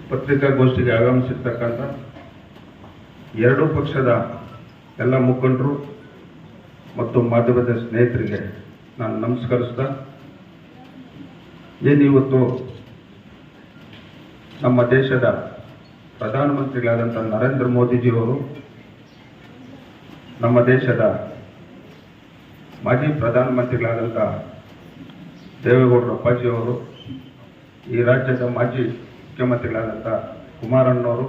ಪತ್ರಿಕಾಗೋಷ್ಠಿಗೆ ಆಗಮಿಸಿರ್ತಕ್ಕಂಥ ಎರಡೂ ಪಕ್ಷದ ಎಲ್ಲ ಮುಖಂಡರು ಮತ್ತು ಮಾಧ್ಯಮದ ಸ್ನೇಹಿತರಿಗೆ ನಾನು ನಮಸ್ಕರಿಸ್ತಾ, ಏನಿವತ್ತು ನಮ್ಮ ದೇಶದ ಪ್ರಧಾನಮಂತ್ರಿಗಳಾದಂಥ ನರೇಂದ್ರ ಮೋದಿಜಿಯವರು ನಮ್ಮ ದೇಶದ ಮಾಜಿ ಪ್ರಧಾನಮಂತ್ರಿಗಳಾದಂಥ ದೇವೇಗೌಡರ ಅಪ್ಪಾಜಿಯವರು, ಈ ರಾಜ್ಯದ ಮಾಜಿ ಮುಖ್ಯಮಂತ್ರಿಗಳಾದಂಥ ಕುಮಾರಣ್ಣವರು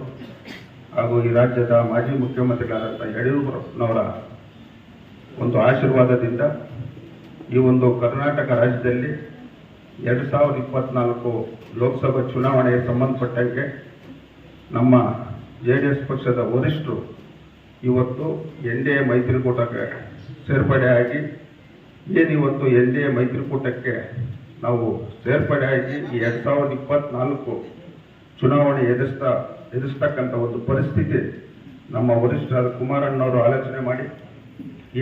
ಹಾಗೂ ಈ ರಾಜ್ಯದ ಮಾಜಿ ಮುಖ್ಯಮಂತ್ರಿಗಳಾದಂಥ ಯಡಿಯೂರಪ್ಪನವರ ಒಂದು ಆಶೀರ್ವಾದದಿಂದ ಈ ಒಂದು ಕರ್ನಾಟಕ ರಾಜ್ಯದಲ್ಲಿ 2024 ಲೋಕಸಭಾ ಚುನಾವಣೆಗೆ ಸಂಬಂಧಪಟ್ಟಂತೆ ನಮ್ಮ JDS ಪಕ್ಷದ ವರಿಷ್ಠರು ಇವತ್ತು NDA ಮೈತ್ರಿಕೂಟಕ್ಕೆ ಸೇರ್ಪಡೆಯಾಗಿ ಏನಿವತ್ತು NDA ಮೈತ್ರಿಕೂಟಕ್ಕೆ ನಾವು ಸೇರ್ಪಡೆಯಾಗಿ ಈ 2024 ಚುನಾವಣೆ ಎದುರಿಸ್ತಕ್ಕಂಥ ಒಂದು ಪರಿಸ್ಥಿತಿ ನಮ್ಮ ವರಿಷ್ಠರಾದ ಕುಮಾರಣ್ಣವರು ಆಲೋಚನೆ ಮಾಡಿ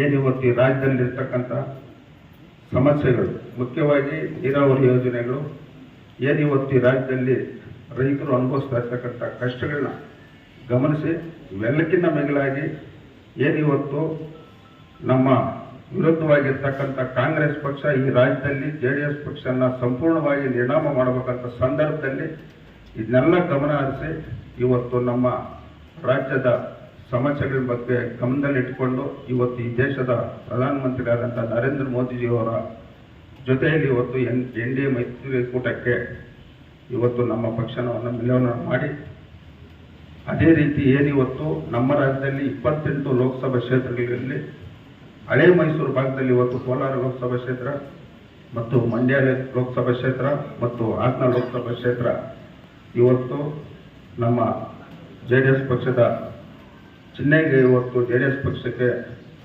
ಏನಿವತ್ತು ಈ ರಾಜ್ಯದಲ್ಲಿರ್ತಕ್ಕಂಥ ಸಮಸ್ಯೆಗಳು, ಮುಖ್ಯವಾಗಿ ನೀರಾವರಿ ಯೋಜನೆಗಳು, ಏನಿವತ್ತು ಈ ರಾಜ್ಯದಲ್ಲಿ ರೈತರು ಅನುಭವಿಸ್ತಾ ಇರ್ತಕ್ಕಂಥ ಕಷ್ಟಗಳನ್ನ ಗಮನಿಸಿ ಇವೆಲ್ಲಕ್ಕಿಂತ ಮಿಗಿಲಾಗಿ ಏನಿವತ್ತು ನಮ್ಮ ವಿರುದ್ಧವಾಗಿರ್ತಕ್ಕಂಥ ಕಾಂಗ್ರೆಸ್ ಪಕ್ಷ ಈ ರಾಜ್ಯದಲ್ಲಿ JDS ಪಕ್ಷನ ಸಂಪೂರ್ಣವಾಗಿ ನಿರ್ನಾಮ ಮಾಡಬೇಕಂತ ಸಂದರ್ಭದಲ್ಲಿ ಇದನ್ನೆಲ್ಲ ಗಮನ ಹರಿಸಿ ಇವತ್ತು ನಮ್ಮ ರಾಜ್ಯದ ಸಮಸ್ಯೆಗಳ ಬಗ್ಗೆ ಗಮನದಲ್ಲಿಟ್ಟುಕೊಂಡು ಇವತ್ತು ಈ ದೇಶದ ಪ್ರಧಾನಮಂತ್ರಿಯಾದಂಥ ನರೇಂದ್ರ ಮೋದಿಜಿಯವರ ಜೊತೆಯಲ್ಲಿ ಇವತ್ತು NDA ಮೈತ್ರಿಕೂಟಕ್ಕೆ ಇವತ್ತು ನಮ್ಮ ಪಕ್ಷವನ್ನು ವಿಲೀನ ಮಾಡಿ, ಅದೇ ರೀತಿ ಏನಿವತ್ತು ನಮ್ಮ ರಾಜ್ಯದಲ್ಲಿ 28 ಲೋಕಸಭಾ ಕ್ಷೇತ್ರಗಳಲ್ಲಿ ಹಳೆ ಮೈಸೂರು ಭಾಗದಲ್ಲಿ ಇವತ್ತು ಕೋಲಾರ ಲೋಕಸಭಾ ಕ್ಷೇತ್ರ ಮತ್ತು ಮಂಡ್ಯ ಲೋಕಸಭಾ ಕ್ಷೇತ್ರ ಮತ್ತು ಹಾಸನ ಲೋಕಸಭಾ ಕ್ಷೇತ್ರ ಇವತ್ತು ನಮ್ಮ JDS ಪಕ್ಷದ ಚಿಹ್ನೆಗೆ ಇವತ್ತು JDS ಪಕ್ಷಕ್ಕೆ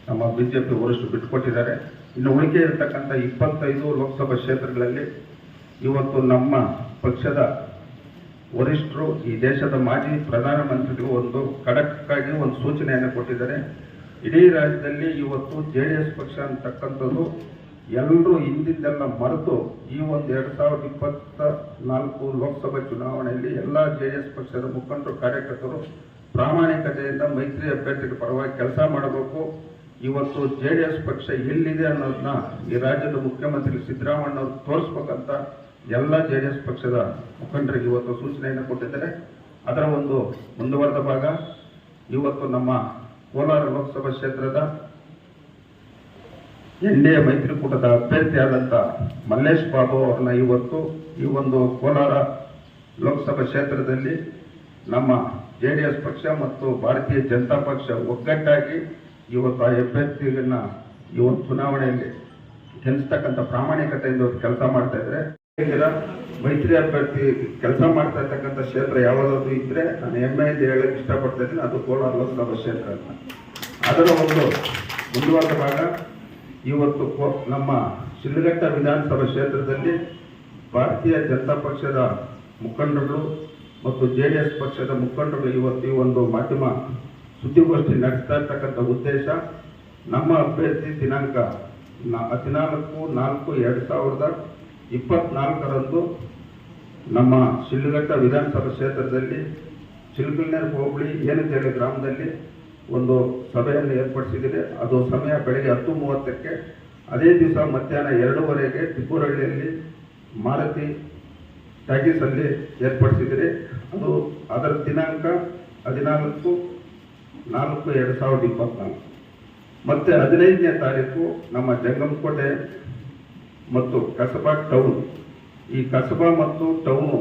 ನಮ್ಮ BJP ವರಿಷ್ಠರು ಬಿಟ್ಟುಕೊಟ್ಟಿದ್ದಾರೆ. ಇನ್ನು ಉಳಿಕೆ ಇರತಕ್ಕಂಥ 25 ಲೋಕಸಭಾ ಕ್ಷೇತ್ರಗಳಲ್ಲಿ ಇವತ್ತು ನಮ್ಮ ಪಕ್ಷದ ವರಿಷ್ಠರು ಈ ದೇಶದ ಮಾಜಿ ಪ್ರಧಾನಮಂತ್ರಿಗಳು ಒಂದು ಖಡಕ್ಕಾಗಿ ಒಂದು ಸೂಚನೆಯನ್ನು ಕೊಟ್ಟಿದ್ದಾರೆ. ಇಡೀ ರಾಜ್ಯದಲ್ಲಿ ಇವತ್ತು JDS ಪಕ್ಷ ಅಂತಕ್ಕಂಥದ್ದು ಎಲ್ಲರೂ ಹಿಂದಿಂದೆಲ್ಲ ಮರೆತು ಈ ಒಂದು 2024 ಲೋಕಸಭಾ ಚುನಾವಣೆಯಲ್ಲಿ ಎಲ್ಲ JDS ಪಕ್ಷದ ಮುಖಂಡರು, ಕಾರ್ಯಕರ್ತರು ಪ್ರಾಮಾಣಿಕತೆಯಿಂದ ಮೈತ್ರಿ ಅಭ್ಯರ್ಥಿಗಳ ಪರವಾಗಿ ಕೆಲಸ ಮಾಡಬೇಕು. ಇವತ್ತು JDS ಪಕ್ಷ ಎಲ್ಲಿದೆ ಅನ್ನೋದನ್ನ ಈ ರಾಜ್ಯದ ಮುಖ್ಯಮಂತ್ರಿ ಸಿದ್ದರಾಮಯ್ಯನವರು ತೋರಿಸ್ಬೇಕಂತ ಎಲ್ಲ JDS ಪಕ್ಷದ ಮುಖಂಡರಿಗೆ ಇವತ್ತು ಸೂಚನೆಯನ್ನು ಕೊಟ್ಟಿದ್ದಾರೆ. ಅದರ ಒಂದು ಮುಂದುವರೆದ ಭಾಗ ಇವತ್ತು ನಮ್ಮ ಕೋಲಾರ ಲೋಕಸಭಾ ಕ್ಷೇತ್ರದ NDA ಮೈತ್ರಿಕೂಟದ ಅಭ್ಯರ್ಥಿಯಾದಂಥ ಮಲ್ಲೇಶ್ ಬಾಬು ಅವರನ್ನ ಇವತ್ತು ಈ ಒಂದು ಕೋಲಾರ ಲೋಕಸಭಾ ಕ್ಷೇತ್ರದಲ್ಲಿ ನಮ್ಮ JDS ಪಕ್ಷ ಮತ್ತು ಭಾರತೀಯ ಜನತಾ ಪಕ್ಷ ಒಗ್ಗಟ್ಟಾಗಿ ಇವತ್ತು ಆ ಅಭ್ಯರ್ಥಿಗಳನ್ನ ಇವತ್ತು ಚುನಾವಣೆಯಲ್ಲಿ ಗೆಲ್ಲಿಸ್ತಕ್ಕಂಥ ಪ್ರಾಮಾಣಿಕತೆಯಿಂದ ಕೆಲಸ ಮಾಡ್ತಾ ಇದ್ದಾರೆ. ಮೈತ್ರಿ ಅಭ್ಯರ್ಥಿ ಕೆಲಸ ಮಾಡ್ತಾ ಇರ್ತಕ್ಕಂಥ ಕ್ಷೇತ್ರ ಯಾವುದಾದ್ರು ಇದ್ರೆ ನಾನು ಹೆಮ್ಮೆಯಿಂದ ಹೇಳಕ್ಕೆ ಇಷ್ಟಪಡ್ತಾ ಇದ್ದೀನಿ, ಅದು ಕೋಲಾರ ಲೋಕಸಭಾ ಕ್ಷೇತ್ರ ಅಂತ. ಅದರ ಒಂದು ಮುಂದುವರೆದ ಭಾಗ ಇವತ್ತು ನಮ್ಮ ಶಿಡ್ಲಘಟ್ಟ ವಿಧಾನಸಭಾ ಕ್ಷೇತ್ರದಲ್ಲಿ ಭಾರತೀಯ ಜನತಾ ಪಕ್ಷದ ಮುಖಂಡರು ಮತ್ತು JDS ಪಕ್ಷದ ಮುಖಂಡರು ಇವತ್ತು ಈ ಒಂದು ಮಾಧ್ಯಮ ಸುದ್ದಿಗೋಷ್ಠಿ ನಡೆಸ್ತಾ ಇರ್ತಕ್ಕಂಥ ಉದ್ದೇಶ, ನಮ್ಮ ಅಭ್ಯರ್ಥಿ ದಿನಾಂಕ 14/4/2024 ನಮ್ಮ ಶಿಡ್ಲಘಟ್ಟ ವಿಧಾನಸಭಾ ಕ್ಷೇತ್ರದಲ್ಲಿ ಚಿಲ್ಕಲ್ನೇರ್ ಹೋಬಳಿ ಏನಂತೇಳಿ ಗ್ರಾಮದಲ್ಲಿ ಒಂದು ಸಭೆಯನ್ನು ಏರ್ಪಡಿಸಿದರೆ, ಅದು ಸಮಯ ಬೆಳಗ್ಗೆ 10:30ಕ್ಕೆ, ಅದೇ ದಿವಸ ಮಧ್ಯಾಹ್ನ 2:15ಕ್ಕೆ ತಿಪ್ಪೂರಹಳ್ಳಿಯಲ್ಲಿ ಮಾರುತಿ ಟಾಕೀಸಲ್ಲಿ ಏರ್ಪಡಿಸಿದರೆ, ಅದು ಅದರ ದಿನಾಂಕ 14/4/2024. ಮತ್ತು 15ನೇ ತಾರೀಕು ನಮ್ಮ ಜಂಗಮಕೋಟೆ ಮತ್ತು ಕಸಬಾ ಟೌನ್, ಈ ಕಸಬಾ ಮತ್ತು ಟೌನು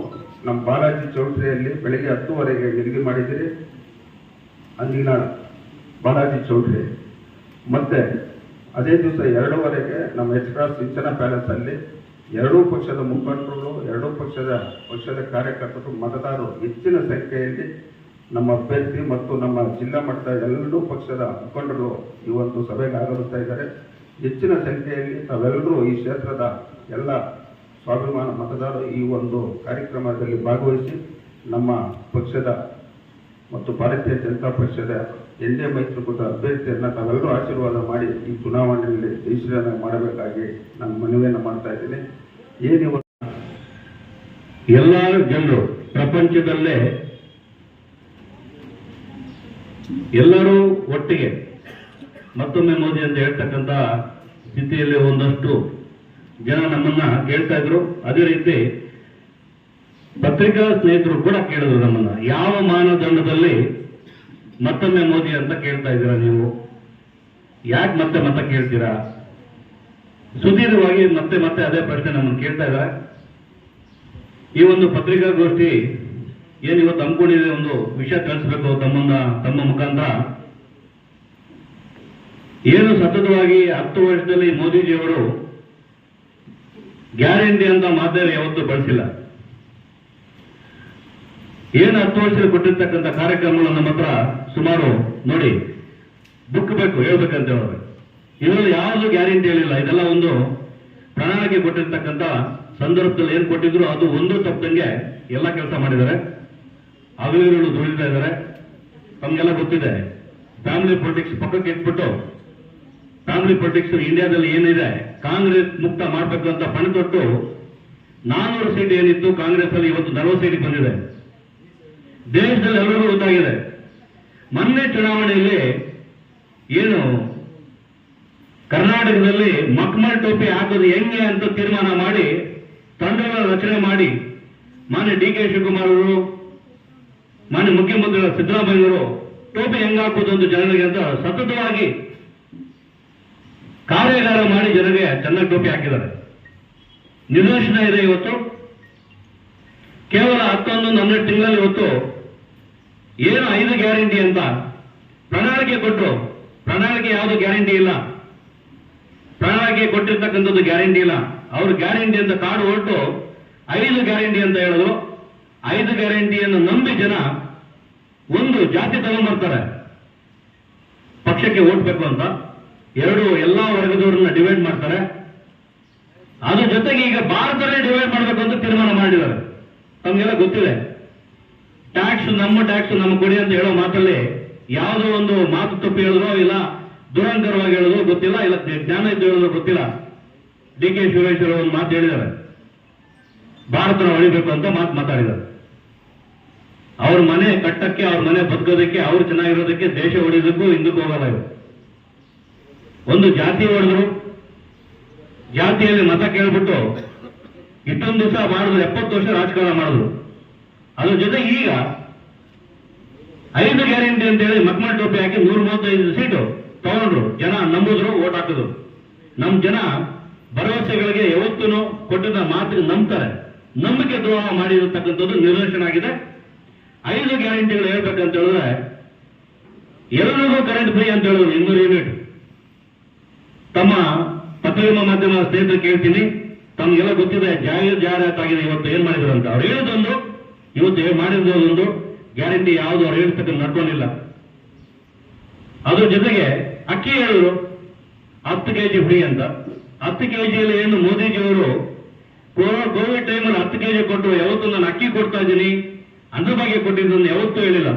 ನಮ್ಮ ಬಾಲಾಜಿ ಚೌಟ್ರಿಯಲ್ಲಿ ಬೆಳಗ್ಗೆ 10:00ವರೆಗೆ ನಿಗದಿ ಮಾಡಿದ್ದೀರಿ. ಅಂದಿನಾಳ ಬಾಲಾಜಿ ಚೌಟ್ರಿ. ಮತ್ತೆ ಅದೇ ದಿವಸ 2:15ಕ್ಕೆ ನಮ್ಮ H Cross ಸಿಂಚನ ಪ್ಯಾಲೇಸಲ್ಲಿ ಎರಡೂ ಪಕ್ಷದ ಮುಖಂಡರು, ಎರಡೂ ಪಕ್ಷದ ಕಾರ್ಯಕರ್ತರು, ಮತದಾರರು ಹೆಚ್ಚಿನ ಸಂಖ್ಯೆಯಲ್ಲಿ ನಮ್ಮ ಅಭ್ಯರ್ಥಿ ಮತ್ತು ನಮ್ಮ ಜಿಲ್ಲಾ ಮಟ್ಟದ ಎರಡೂ ಪಕ್ಷದ ಮುಖಂಡರು ಈ ಒಂದು ಸಭೆಗೆ ಆಗಮಿಸ್ತಾ ಇದ್ದಾರೆ. ಹೆಚ್ಚಿನ ಸಂಖ್ಯೆಯಲ್ಲಿ ತಾವೆಲ್ಲರೂ ಈ ಕ್ಷೇತ್ರದ ಎಲ್ಲ ಸ್ವಾಭಿಮಾನ ಮತದಾರರು ಈ ಒಂದು ಕಾರ್ಯಕ್ರಮದಲ್ಲಿ ಭಾಗವಹಿಸಿ ನಮ್ಮ ಪಕ್ಷದ ಮತ್ತು ಭಾರತೀಯ ಜನತಾ ಪಕ್ಷದ NDA ಮೈತ್ರಿಕೂಟ ಅಭ್ಯರ್ಥಿಯನ್ನು ತಾವೆಲ್ಲರೂ ಆಶೀರ್ವಾದ ಮಾಡಿ ಈ ಚುನಾವಣೆಯಲ್ಲಿ ಜಯಶೀಲನೆ ಮಾಡಬೇಕಾಗಿ ನಾನು ಮನವಿಯನ್ನು ಮಾಡ್ತಾ ಇದ್ದೀನಿ. ಎಲ್ಲ ಜನರು ಪ್ರಪಂಚದಲ್ಲೇ ಎಲ್ಲರೂ ಒಟ್ಟಿಗೆ ಮತ್ತೊಮ್ಮೆ ಮೋದಿ ಅಂತ ಹೇಳ್ತಕ್ಕಂಥ ಸ್ಥಿತಿಯಲ್ಲಿ ಒಂದಷ್ಟು ಜನ ನಮ್ಮನ್ನ ಕೇಳ್ತಾ ಇದ್ರು. ಅದೇ ರೀತಿ ಪತ್ರಿಕಾ ಸ್ನೇಹಿತರು ಕೂಡ ಕೇಳಿದ್ರು ನಮ್ಮನ್ನ, ಯಾವ ಮಾನದಂಡದಲ್ಲಿ ಮತ್ತೊಮ್ಮೆ ಮೋದಿ ಅಂತ ಕೇಳ್ತಾ ಇದ್ದೀರಾ ನೀವು, ಯಾಕೆ ಮತ್ತೆ ಮತ್ತೆ ಕೇಳ್ತೀರಾ? ಸುದೀರ್ಘವಾಗಿ ಮತ್ತೆ ಮತ್ತೆ ಅದೇ ಪ್ರಶ್ನೆ ನಮ್ಮನ್ನು ಕೇಳ್ತಾ ಇದ್ದಾರೆ. ಈ ಒಂದು ಪತ್ರಿಕಾಗೋಷ್ಠಿ ಏನು ಇವತ್ತು ಹಮ್ಮಿಕೊಂಡಿದೆ, ಒಂದು ವಿಷಯ ತಿಳಿಸ್ಬೇಕು ತಮ್ಮ ಮುಖಾಂತರ. ಏನು ಸತತವಾಗಿ 10 ವರ್ಷದಲ್ಲಿ ಮೋದಿಜಿಯವರು ಗ್ಯಾರಂಟಿ ಅಂತ ಮಾತೇನು ಯಾವತ್ತೂ ಬಳಸಿಲ್ಲ. ಏನು 10 ವರ್ಷದಲ್ಲಿ ಕೊಟ್ಟಿರ್ತಕ್ಕಂಥ ಕಾರ್ಯಕ್ರಮಗಳು ನಮ್ಮ ಹತ್ರ ಸುಮಾರು ನೋಡಿ ಬುಕ್ ಬೇಕು ಹೇಳ್ಬೇಕಂತ ಹೇಳಿದ್ರೆ ಇದರಲ್ಲಿ ಯಾವುದು ಗ್ಯಾರಂಟಿ ಹೇಳಿಲ್ಲ. ಇದೆಲ್ಲ ಒಂದು ಪ್ರಣಾಳಿಕೆ ಕೊಟ್ಟಿರ್ತಕ್ಕಂಥ ಸಂದರ್ಭದಲ್ಲಿ ಏನ್ ಕೊಟ್ಟಿದ್ರು ಅದು ಒಂದು ತಪ್ಪದಂಗೆ ಎಲ್ಲ ಕೆಲಸ ಮಾಡಿದ್ದಾರೆ. ಹಗಲಿರುಳು ದುಡಿತಾ ಇದ್ದಾರೆ. ತಮಗೆಲ್ಲ ಗೊತ್ತಿದೆ, ಫ್ಯಾಮಿಲಿ ಪೊಲಿಟಿಕ್ಸ್ ಪಕ್ಕಕ್ಕೆ ಇಟ್ಬಿಟ್ಟು ಫ್ಯಾಮಿಲಿ ಪೊಲಿಟಿಕ್ಸ್ ಇಂಡಿಯಾದಲ್ಲಿ ಏನಿದೆ ಕಾಂಗ್ರೆಸ್ ಮುಕ್ತ ಮಾಡಬೇಕು ಅಂತ ಪಣ ತೊಟ್ಟು 400 ಸೀಟ್ ಏನಿತ್ತು ಕಾಂಗ್ರೆಸ್ ಅಲ್ಲಿ ಇವತ್ತು 40 ಸೀಟ್ ಬಂದಿದೆ. ದೇಶದಲ್ಲಿ ಎಲ್ಲರಿಗೂ ಗೊತ್ತಾಗಿದೆ. ಮೊನ್ನೆ ಚುನಾವಣೆಯಲ್ಲಿ ಏನು ಕರ್ನಾಟಕದಲ್ಲಿ ಮಕ್ಮಲ್ ಟೋಪಿ ಹಾಕೋದು ಹೆಂಗೆ ಅಂತ ತೀರ್ಮಾನ ಮಾಡಿ ತಂಡಗಳ ರಚನೆ ಮಾಡಿ ಮಾನ್ಯ ಡಿ ಕೆ ಶಿವಕುಮಾರ್ ಅವರು, ಮಾನ್ಯ ಮುಖ್ಯಮಂತ್ರಿಗಳ ಸಿದ್ದರಾಮಯ್ಯವರು ಟೋಪಿ ಹೆಂಗ ಹಾಕೋದು ಒಂದು ಜನರಿಗೆ ಅಂತ ಸತತವಾಗಿ ಕಾರ್ಯಾಗಾರ ಮಾಡಿ ಜನರಿಗೆ ಚೆನ್ನಾಗಿ ಟೋಪಿ ಹಾಕಿದ್ದಾರೆ. ನಿದರ್ಶನ ಇದೆ. ಇವತ್ತು ಕೇವಲ 11-12 ತಿಂಗಳಲ್ಲಿ ಇವತ್ತು ಏನು 5 ಗ್ಯಾರಂಟಿ ಅಂತ ಪ್ರಣಾಳಿಕೆ ಕೊಟ್ಟರು. ಪ್ರಣಾಳಿಕೆ ಯಾವುದು ಗ್ಯಾರಂಟಿ ಇಲ್ಲ. ಪ್ರಣಾಳಿಕೆ ಕೊಟ್ಟಿರ್ತಕ್ಕಂಥದ್ದು ಗ್ಯಾರಂಟಿ ಇಲ್ಲ. ಅವರು ಗ್ಯಾರಂಟಿ ಅಂತ ಕಾರ್ಡ್ ಹೊರಟು 5 ಗ್ಯಾರಂಟಿ ಅಂತ ಹೇಳಿದ್ರು. 5 ಗ್ಯಾರಂಟಿಯನ್ನು ನಂಬಿ ಜನ ಒಂದು ಜಾತಿ ತಗೊಂಡ್ಬರ್ತಾರೆ ಪಕ್ಷಕ್ಕೆ ಓಟ್ಬೇಕು ಅಂತ. ಎಲ್ಲಾ ವರ್ಗದವರನ್ನ ಡಿವೈಡ್ ಮಾಡ್ತಾರೆ. ಅದ್ರ ಜೊತೆಗೆ ಈಗ ಭಾರತನೇ ಡಿವೈಡ್ ಮಾಡಬೇಕು ಅಂತ ತೀರ್ಮಾನ ಮಾಡಿದ್ದಾರೆ. ತಮಗೆಲ್ಲ ಗೊತ್ತಿದೆ, ಟ್ಯಾಕ್ಸ್ ನಮ್ಮ ಕೊಡಿ ಅಂತ ಹೇಳೋ ಮಾತಲ್ಲಿ ಯಾವುದೋ ಒಂದು ಮಾತು ತಪ್ಪು ಹೇಳಿದ್ರೋ ಇಲ್ಲ ದುರಂಕರವಾಗಿ ಹೇಳಿದ್ರು ಗೊತ್ತಿಲ್ಲ, ಇಲ್ಲ ಜ್ಞಾನ ಇದ್ದು ಹೇಳಿದ್ರು ಗೊತ್ತಿಲ್ಲ. ಡಿ ಕೆ ಶಿವರಾಜ್ ಒಂದು ಮಾತು ಹೇಳಿದ್ದಾರೆ, ಭಾರತನ ಹೊಳಿಬೇಕು ಅಂತ ಮಾತಾಡಿದ್ದಾರೆ. ಅವ್ರ ಮನೆ ಕಟ್ಟಕ್ಕೆ, ಅವ್ರ ಮನೆ ಬದುಕೋದಕ್ಕೆ, ಅವ್ರು ಚೆನ್ನಾಗಿರೋದಕ್ಕೆ, ದೇಶ ಹೊಡಿಯೋದಕ್ಕೂ ಹಿಂದಕ್ಕೆ ಹೋಗಲ್ಲ. ಇವರು ಒಂದು ಜಾತಿ ಹೊಡೆದ್ರು, ಜಾತಿಯಲ್ಲಿ ಮತ ಕೇಳ್ಬಿಟ್ಟು ಇಷ್ಟೊಂದು ದಿವಸ ಮಾಡಿದ್ರು, 70 ವರ್ಷ ರಾಜಕಾರಣ ಮಾಡಿದ್ರು. ಅದ್ರ ಜೊತೆ ಈಗ 5 ಗ್ಯಾರಂಟಿ ಅಂತ ಹೇಳಿ ಮಕ್ಮಲ್ ಟೋಪಿ ಹಾಕಿ 135 ಸೀಟು ತಗೊಂಡ್ರು. ಜನ ನಂಬಿದ್ರು, ಓಟ್ ಹಾಕಿದ್ರು. ನಮ್ಮ ಜನ ಭರವಸೆಗಳಿಗೆ ಯಾವತ್ತೂ ಕೊಟ್ಟಿದ್ದ ಮಾತಿಗೆ ನಂಬ್ತಾರೆ. ನಂಬಿಕೆ ದ್ರೋಹ ಮಾಡಿರತಕ್ಕಂಥದ್ದು ನಿದರ್ಶನ ಆಗಿದೆ. 5 ಗ್ಯಾರಂಟಿಗಳು ಹೇಳ್ಬೇಕಂತ ಹೇಳಿದ್ರೆ ಎಲ್ಲರಿಗೂ ಕರೆಂಟ್ ಫ್ರೀ ಅಂತ ಹೇಳಿದ್ರು 200 ಯೂನಿಟ್. ತಮ್ಮ ಪತ್ರಿಕಾ ಮಾಧ್ಯಮ ಸ್ನೇಹಿತರು ಕೇಳ್ತೀನಿ, ತಮ್ಗೆಲ್ಲ ಗೊತ್ತಿದೆ ಜಾಹೀರಾತಾಗಿದೆ ಇವತ್ತು ಏನ್ ಮಾಡಿದ್ರು ಅಂತ. ಅವ್ರು ಹೇಳಿದೊಂದು, ಇವತ್ತು ಮಾಡಿರೋದೊಂದು ಗ್ಯಾರಂಟಿ ಯಾವುದು ಅವ್ರು ಹೇಳ್ತಕ್ಕಂಥ ನಡ್ಕೊಂಡಿಲ್ಲ. ಅದ್ರ ಜೊತೆಗೆ ಅಕ್ಕಿ ಹೇಳಿದ್ರು 10 kg ಫ್ರೀ ಅಂತ. 10 kgಯಲ್ಲಿ ಏನು ಮೋದಿಜಿಯವರು ಕೋವಿಡ್ ಟೈಮಲ್ಲಿ 10 kg ಕೊಟ್ಟು ಯಾವತ್ತು ನಾನು ಅಕ್ಕಿ ಕೊಡ್ತಾ ಇದ್ದೀನಿ ಅದ್ರ ಬಗ್ಗೆ ಕೊಟ್ಟಿದ್ದನ್ನು ಯಾವತ್ತೂ ಹೇಳಿಲ್ಲ.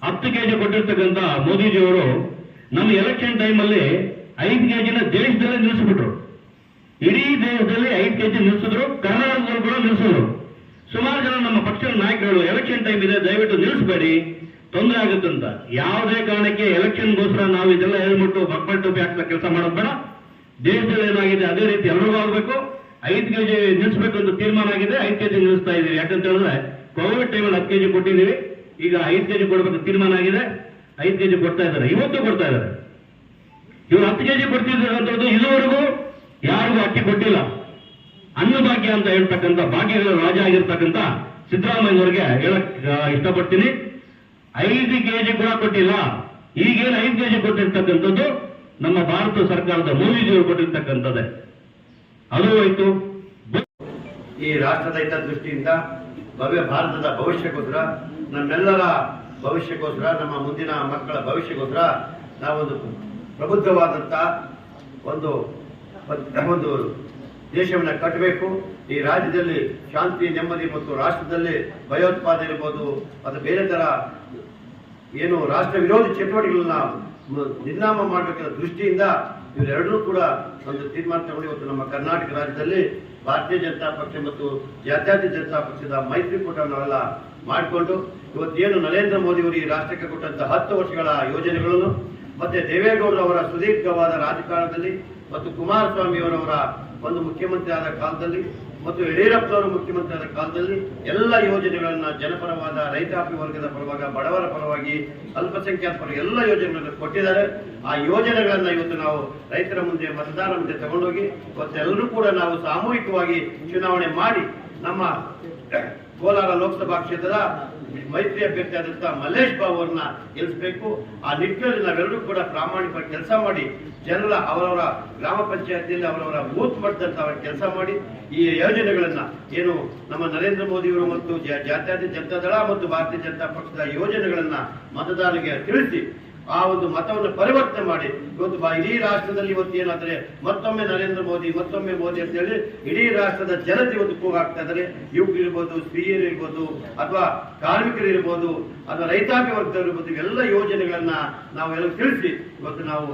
10 kg ಕೊಟ್ಟಿರ್ತಕ್ಕಂಥ ಮೋದಿಜಿಯವರು ನಮ್ಮ ಎಲೆಕ್ಷನ್ ಟೈಮಲ್ಲಿ 5 kgನ ದೇಶದಲ್ಲೇ ನಿಲ್ಲಿಸ್ಬಿಟ್ರು. ಇಡೀ ದೇಶದಲ್ಲಿ 5 kg ನಿಲ್ಲಿಸಿದ್ರು, ಕರ್ನಾಟಕದಲ್ಲೂ ಕೂಡ ನಿಲ್ಲಿಸಿದ್ರು. ಸುಮಾರು ಜನ ನಮ್ಮ ಪಕ್ಷದ ನಾಯಕರು ಎಲೆಕ್ಷನ್ ಟೈಮ್ ಇದೆ ದಯವಿಟ್ಟು ನಿಲ್ಲಿಸಬೇಡಿ, ತೊಂದರೆ ಆಗುತ್ತಂತ. ಯಾವುದೇ ಕಾರಣಕ್ಕೆ ಎಲೆಕ್ಷನ್ಗೋಸ್ಕರ ನಾವು ಇದೆಲ್ಲ ಹೇಳ್ಬಿಟ್ಟು ಮಕ್ಕಳ ಟೋಪಿ ಹಾಕ್ತಾ ಕೆಲಸ ಮಾಡೋದು ಬೇಡ. ದೇಶದಲ್ಲಿ ಏನಾಗಿದೆ ಅದೇ ರೀತಿ ಎಲ್ಲರಿಗೂ ಆಗಬೇಕು. 5 kg ನಿಲ್ಲಿಸಬೇಕು ಅಂತ ತೀರ್ಮಾನ ಆಗಿದೆ, 5 kg ನಿಲ್ಲಿಸ್ತಾ ಇದೀವಿ. ಯಾಕಂತ ಹೇಳಿದ್ರೆ ಕೋವಿಡ್ ಟೈಮಲ್ಲಿ 10 kg ಕೊಟ್ಟಿದ್ದೀವಿ, ಈಗ 5 kg ಕೊಡಬೇಕು ತೀರ್ಮಾನ ಆಗಿದೆ. 5 kg ಕೊಡ್ತಾ ಇದ್ದಾರೆ, ಇವತ್ತು ಕೊಡ್ತಾ ಇದ್ದಾರೆ. ಇವರು 10 kg ಕೊಡ್ತಿರ್ತಕ್ಕಂಥದ್ದು ಇದುವರೆಗೂ ಯಾರಿಗೂ ಅಕ್ಕಿ ಕೊಟ್ಟಿಲ್ಲ. ಅನ್ನಭಾಗ್ಯ ಅಂತ ಹೇಳ್ತಕ್ಕಂಥ ಭಾಗ್ಯಗಳ ರಾಜ ಆಗಿರ್ತಕ್ಕಂಥ ಸಿದ್ದರಾಮಯ್ಯನವರಿಗೆ ಹೇಳಕ್ ಇಷ್ಟಪಡ್ತೀನಿ. 5 kg ಕೂಡ ಕೊಟ್ಟಿಲ್ಲ. ಈಗೇನು 5 kg ಕೊಟ್ಟಿರ್ತಕ್ಕಂಥದ್ದು ನಮ್ಮ ಭಾರತ ಸರ್ಕಾರದ ಮೋದಿಜಿಯವರು ಕೊಟ್ಟಿರ್ತಕ್ಕಂಥದ್ದೇ. ಅದು ಹೋಯ್ತು. ಈ ರಾಷ್ಟ್ರದ ಹಿತದೃಷ್ಟಿಯಿಂದ ಭವ್ಯ ಭಾರತದ ಭವಿಷ್ಯಕ್ಕೋಸ್ಕರ, ನಮ್ಮೆಲ್ಲರ ಭವಿಷ್ಯಕ್ಕೋಸ್ಕರ, ನಮ್ಮ ಮುಂದಿನ ಮಕ್ಕಳ ಭವಿಷ್ಯಕ್ಕೋಸ್ಕರ ನಾವೊಂದು ಪ್ರಬುದ್ಧವಾದಂಥ ಒಂದು ದೇಶವನ್ನು ಕಟ್ಟಬೇಕು. ಈ ರಾಜ್ಯದಲ್ಲಿ ಶಾಂತಿ, ನೆಮ್ಮದಿ ಮತ್ತು ರಾಷ್ಟ್ರದಲ್ಲಿ ಭಯೋತ್ಪಾದನೆ ಇರ್ಬೋದು ಅಥವಾ ಬೇರೆ ಥರ ಏನು ರಾಷ್ಟ್ರ ವಿರೋಧಿ ಚಟುವಟಿಕೆಗಳನ್ನ ನಿರ್ನಾಮ ಮಾಡಬೇಕಿರೋ ದೃಷ್ಟಿಯಿಂದ ಇವರೆಲ್ಲರೂ ಕೂಡ ಒಂದು ತೀರ್ಮಾನ ತಗೊಂಡು ಇವತ್ತು ನಮ್ಮ ಕರ್ನಾಟಕ ರಾಜ್ಯದಲ್ಲಿ ಭಾರತೀಯ ಜನತಾ ಪಕ್ಷ ಮತ್ತು ಜಾತ್ಯತೀತ ಜನತಾ ಪಕ್ಷದ ಮೈತ್ರಿಕೂಟ ನಾವೆಲ್ಲ ಮಾಡಿಕೊಂಡು ಇವತ್ತೇನು ನರೇಂದ್ರ ಮೋದಿ ಅವರು ಈ ರಾಷ್ಟ್ರಕ್ಕೆ ಕೊಟ್ಟಂತಹ 10 ವರ್ಷಗಳ ಯೋಜನೆಗಳನ್ನು ಮತ್ತೆ ದೇವೇಗೌಡರು ಅವರ ಸುದೀರ್ಘವಾದ ರಾಜಕಾರಣದಲ್ಲಿ ಮತ್ತು ಕುಮಾರಸ್ವಾಮಿ ಅವರವರ ಒಂದು ಮುಖ್ಯಮಂತ್ರಿ ಆದ ಕಾಲದಲ್ಲಿ ಮತ್ತು ಯಡಿಯೂರಪ್ಪನವರು ಮುಖ್ಯಮಂತ್ರಿ ಆದ ಕಾಲದಲ್ಲಿ ಎಲ್ಲ ಯೋಜನೆಗಳನ್ನ ಜನಪರವಾದ ರೈತಾಪಿ ವರ್ಗದ ಪರವಾಗಿ ಬಡವರ ಪರವಾಗಿ ಅಲ್ಪಸಂಖ್ಯಾತ ಪರವಾಗಿ ಎಲ್ಲ ಯೋಜನೆಗಳನ್ನು ಕೊಟ್ಟಿದ್ದಾರೆ. ಆ ಯೋಜನೆಗಳನ್ನ ಇವತ್ತು ನಾವು ರೈತರ ಮುಂದೆ ಮತದಾರರ ಮುಂದೆ ತಗೊಂಡೋಗಿ ಇವತ್ತೆಲ್ಲರೂ ಕೂಡ ನಾವು ಸಾಮೂಹಿಕವಾಗಿ ಚುನಾವಣೆ ಮಾಡಿ ನಮ್ಮ ಕೋಲಾರ ಲೋಕಸಭಾ ಕ್ಷೇತ್ರದ ಮೈತ್ರಿ ಅಭ್ಯರ್ಥಿಯಾದಂತಹ ಮಲ್ಲೇಶ್ ಬಾಬು ಅವರನ್ನ ಗೆಲ್ಲಿಸಬೇಕು. ಆ ನಿಟ್ಟಿನಲ್ಲಿ ನಾವೆಲ್ಲರೂ ಕೂಡ ಪ್ರಾಮಾಣಿಕವಾಗಿ ಕೆಲಸ ಮಾಡಿ ಜನರ ಅವರವರ ಗ್ರಾಮ ಪಂಚಾಯತಿಯಲ್ಲಿ ಅವರವರ ಬೂತ್ ಮಟ್ಟದಂತ ಕೆಲಸ ಮಾಡಿ ಈ ಯೋಜನೆಗಳನ್ನ ಏನು ನಮ್ಮ ನರೇಂದ್ರ ಮೋದಿಯವರು ಮತ್ತು ಜಾತ್ಯತೀತ ಜನತಾ ದಳ ಮತ್ತು ಭಾರತೀಯ ಜನತಾ ಪಕ್ಷದ ಯೋಜನೆಗಳನ್ನ ಮತದಾರರಿಗೆ ತಿಳಿಸಿ ಆ ಒಂದು ಮತವನ್ನು ಪರಿವರ್ತನೆ ಮಾಡಿ ಇವತ್ತು ಇಡೀ ರಾಷ್ಟ್ರದಲ್ಲಿ ಇವತ್ತು ಏನಾದ್ರೆ ಮತ್ತೊಮ್ಮೆ ನರೇಂದ್ರ ಮೋದಿ ಮತ್ತೊಮ್ಮೆ ಮೋದಿ ಅಂತ ಹೇಳಿ ಇಡೀ ರಾಷ್ಟ್ರದ ಜನತೆ ಇವತ್ತು ಕೂಗಾಗ್ತಾ ಇದ್ದಾರೆ. ಯುವಕರು ಇರ್ಬೋದು, ಸ್ತ್ರೀಯರು ಇರ್ಬೋದು, ಅಥವಾ ಕಾರ್ಮಿಕರು ಇರ್ಬೋದು, ಅಥವಾ ರೈತಾಪಿ ವರ್ಗದವರು ಇರ್ಬೋದು, ಇವೆಲ್ಲ ಯೋಜನೆಗಳನ್ನ ನಾವೆಲ್ಲ ತಿಳಿಸಿ ಇವತ್ತು ನಾವು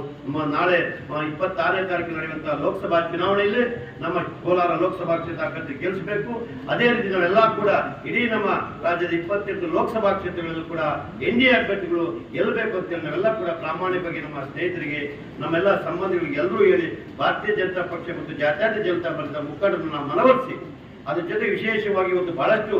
ನಾಳೆ 26ನೇ ತಾರೀಕು ನಡೆಯುವಂತಹ ಲೋಕಸಭಾ ಚುನಾವಣೆಯಲ್ಲಿ ನಮ್ಮ ಕೋಲಾರ ಲೋಕಸಭಾ ಕ್ಷೇತ್ರ ಅಭ್ಯರ್ಥಿ ಗೆಲ್ಲಿಸಬೇಕು. ಅದೇ ರೀತಿ ನಾವೆಲ್ಲ ಕೂಡ ಇಡೀ ನಮ್ಮ ರಾಜ್ಯದ 28 ಲೋಕಸಭಾ ಕ್ಷೇತ್ರಗಳಲ್ಲೂ ಕೂಡ NDA ಅಭ್ಯರ್ಥಿಗಳು ಗೆಲ್ಲಬೇಕು ಅಂತೇಳಿ ನಾವೆಲ್ಲ ಕೂಡ ಪ್ರಾಮಾಣಿಕವಾಗಿ ನಮ್ಮ ಸ್ನೇಹಿತರಿಗೆ ನಮ್ಮೆಲ್ಲ ಸಂಬಂಧಿಗಳಿಗೆ ಎಲ್ಲರೂ ಹೇಳಿ ಭಾರತೀಯ ಜನತಾ ಪಕ್ಷ ಮತ್ತು ಜಾತ್ಯತೀತ ಜನತಾ ಪಕ್ಷದ ಮುಖಂಡರನ್ನು ನಾವು ಮನವೊಲಿಸಿ ಅದ್ರ ಜೊತೆ ವಿಶೇಷವಾಗಿ ಇವತ್ತು ಬಹಳಷ್ಟು